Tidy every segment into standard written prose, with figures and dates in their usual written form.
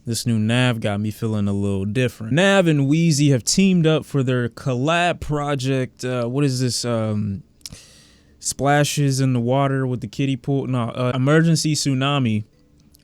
This new Nav got me feeling a little different. Nav and Wheezy have teamed up for their collab project. What is this? Splashes in the water with the kiddie pool. No, Emergency Tsunami.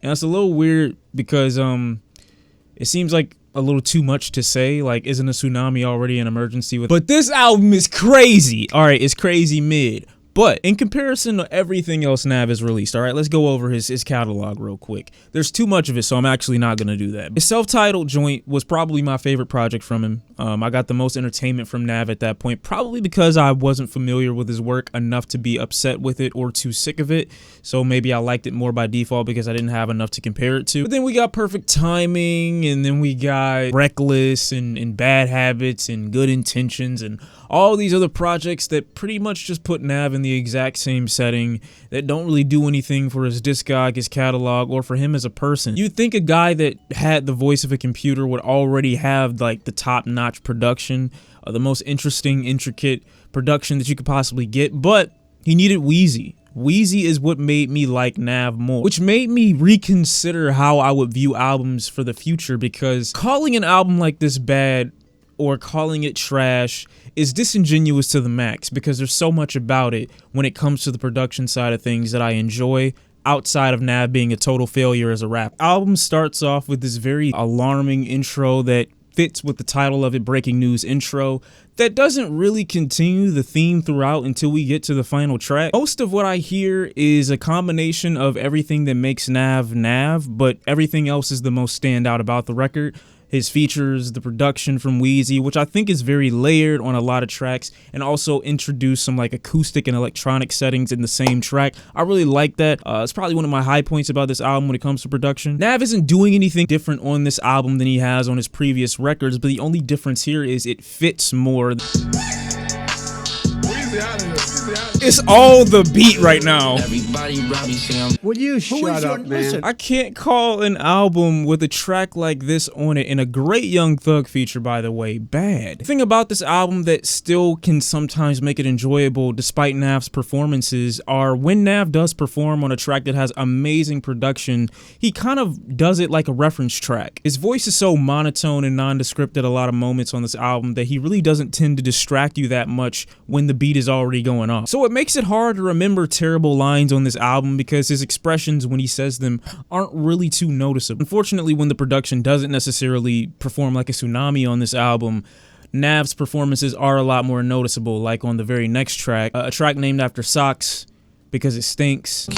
And it's a little weird because it seems like a little too much to say. Like, isn't a tsunami already an emergency? But this album is crazy. All right, it's crazy mid. But in comparison to everything else Nav has released, all right, let's go over his catalog real quick. There's too much of it, so I'm actually not going to do that. His self-titled joint was probably my favorite project from him. I got the most entertainment from Nav at that point, probably because I wasn't familiar with his work enough to be upset with it or too sick of it. So maybe I liked it more by default because I didn't have enough to compare it to. But then we got Perfect Timing, and then we got Reckless and Bad Habits and Good Intentions and all these other projects that pretty much just put Nav in the exact same setting, that don't really do anything for his discog, his catalog, or for him as a person. You'd think a guy that had the voice of a computer would already have like the top-notch production, the most interesting, intricate production that you could possibly get, but he needed Wheezy. Wheezy is what made me like Nav more, which made me reconsider how I would view albums for the future, because calling an album like this bad or calling it trash is disingenuous to the max, because there's so much about it when it comes to the production side of things that I enjoy, outside of Nav being a total failure as a rap. Album starts off with this very alarming intro that fits with the title of it, Breaking News Intro, that doesn't really continue the theme throughout until we get to the final track. Most of what I hear is a combination of everything that makes Nav Nav, but everything else is the most standout about the record. His features, the production from Wheezy, which I think is very layered on a lot of tracks, and also introduce some like acoustic and electronic settings in the same track. I really like that. It's probably one of my high points about this album when it comes to production. Nav isn't doing anything different on this album than he has on his previous records, but the only difference here is it fits more. It's all the beat right now. Will you shut up, man? I can't call an album with a track like this on it, and a great Young Thug feature, by the way, bad. The thing about this album that still can sometimes make it enjoyable despite Nav's performances are when Nav does perform on a track that has amazing production, he kind of does it like a reference track. His voice is so monotone and nondescript at a lot of moments on this album that he really doesn't tend to distract you that much when the beat is already going off. So it makes it hard to remember terrible lines on this album because his expressions when he says them aren't really too noticeable. Unfortunately, when the production doesn't necessarily perform like a tsunami on this album, Nav's performances are a lot more noticeable, like on the very next track, a track named after Socks, because it stinks.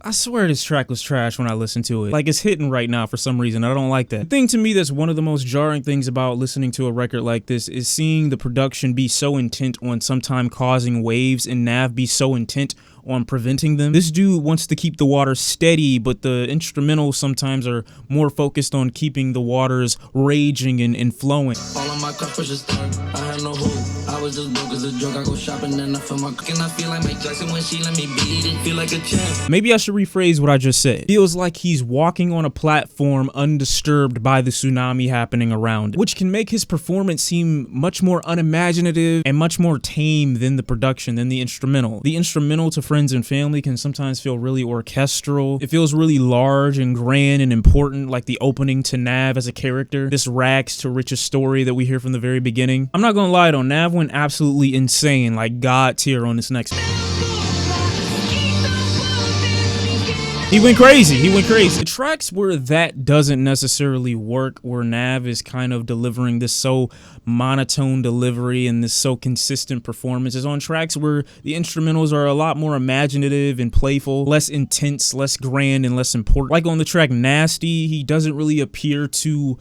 I swear this track was trash when I listened to it. Like, it's hitting right now for some reason. I don't like that. The thing to me that's one of the most jarring things about listening to a record like this is seeing the production be so intent on sometime causing waves and Nav be so intent on preventing them. This dude wants to keep the water steady, but the instrumentals sometimes are more focused on keeping the waters raging and flowing. All of my I had no hope. I was just broke as a joke. I go shopping and I feel my and I feel like Mike Jackson when she let me beat it. Feel like a champ. Maybe I should rephrase what I just said. Feels like he's walking on a platform undisturbed by the tsunami happening around, which can make his performance seem much more unimaginative and much more tame than the production, than the instrumental. The instrumental to Friends and Family can sometimes feel really orchestral. It feels really large and grand and important, like the opening to Nav as a character, this rags to riches story that we hear from the very beginning. I'm not gonna lie though, Nav went absolutely insane, like God tier on this next one. He went crazy. He went crazy. The tracks where that doesn't necessarily work, where Nav is kind of delivering this so monotone delivery and this so consistent performance, is on tracks where the instrumentals are a lot more imaginative and playful, less intense, less grand, and less important. Like on the track Nasty, he doesn't really appear to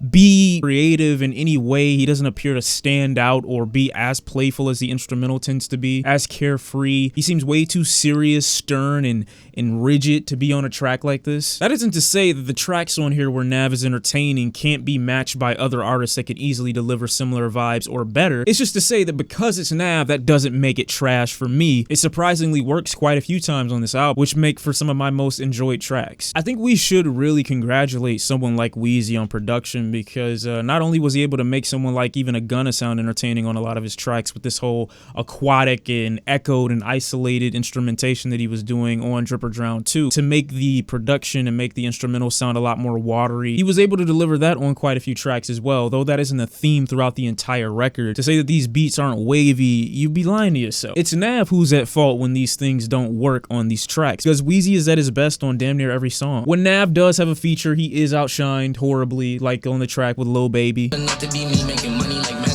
be creative in any way. He doesn't appear to stand out or be as playful as the instrumental tends to be, as carefree. He seems way too serious, stern, and rigid to be on a track like this. That isn't to say that the tracks on here where Nav is entertaining can't be matched by other artists that could easily deliver similar vibes or better. It's just to say that because it's Nav, that doesn't make it trash for me. It surprisingly works quite a few times on this album, which make for some of my most enjoyed tracks. I think we should really congratulate someone like Wheezy on production, him, because not only was he able to make someone like even a Gunna sound entertaining on a lot of his tracks with this whole aquatic and echoed and isolated instrumentation that he was doing on Drip or Drown 2 to make the production and make the instrumental sound a lot more watery. He was able to deliver that on quite a few tracks as well, though that isn't a theme throughout the entire record. To say that these beats aren't wavy, you'd be lying to yourself. It's Nav who's at fault when these things don't work on these tracks, because Wheezy is at his best on damn near every song. When Nav does have a feature, he is outshined horribly, like on the track with Lil Baby.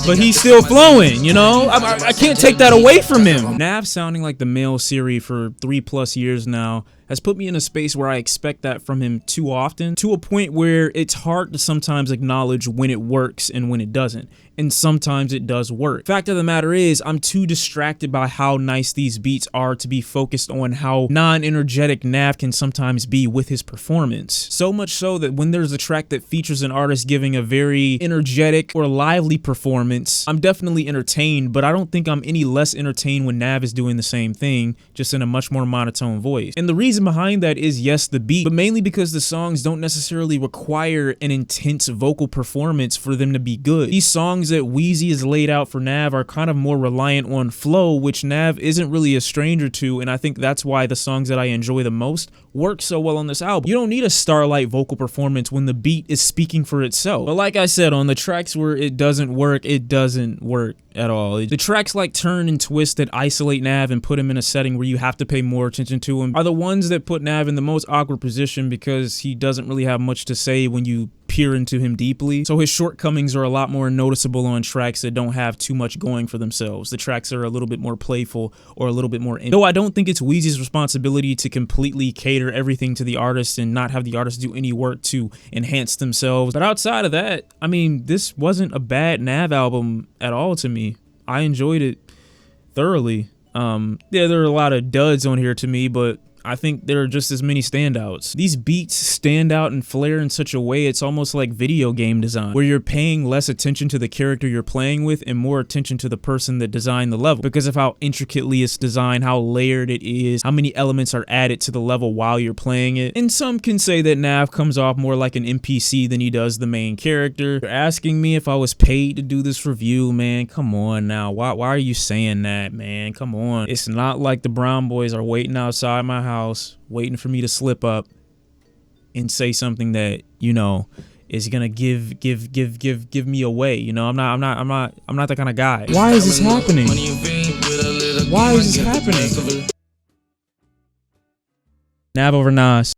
But he's still flowing, you know? I can't take that away from him. Nav sounding like the male Siri for 3+ years now has put me in a space where I expect that from him too often, to a point where it's hard to sometimes acknowledge when it works and when it doesn't. And sometimes it does work. Fact of the matter is, I'm too distracted by how nice these beats are to be focused on how non-energetic Nav can sometimes be with his performance. So much so that when there's a track that features an artist giving a very energetic or lively performance, I'm definitely entertained, but I don't think I'm any less entertained when Nav is doing the same thing, just in a much more monotone voice. And the reason behind that is, yes, the beat, but mainly because the songs don't necessarily require an intense vocal performance for them to be good. These songs that Wheezy has laid out for Nav are kind of more reliant on flow, which Nav isn't really a stranger to, and I think that's why the songs that I enjoy the most work so well on this album. You don't need a starlight vocal performance when the beat is speaking for itself. But like I said, on the tracks where it doesn't work at all. The tracks like Turn and Twist that isolate Nav and put him in a setting where you have to pay more attention to him are the ones that put Nav in the most awkward position, because he doesn't really have much to say when you peer into him deeply. So his shortcomings are a lot more noticeable on tracks that don't have too much going for themselves. The tracks are a little bit more playful or a little bit more though I don't think it's Wheezy's responsibility to completely cater everything to the artist and not have the artist do any work to enhance themselves. But outside of that, I mean, this wasn't a bad Nav album at all to me. I enjoyed it thoroughly. Yeah, there are a lot of duds on here to me, but I think there are just as many standouts. These beats stand out and flare in such a way it's almost like video game design, where you're paying less attention to the character you're playing with and more attention to the person that designed the level, because of how intricately it's designed, how layered it is, how many elements are added to the level while you're playing it. And some can say that Nav comes off more like an NPC than he does the main character. You're asking me if I was paid to do this review, man. Come on now. Why are you saying that, man? Come on. It's not like the Brown boys are waiting outside my house waiting for me to slip up and say something that, you know, is gonna give me away. You know, I'm not that kind of guy. Why is this happening? Why is this happening? Nav over Nas.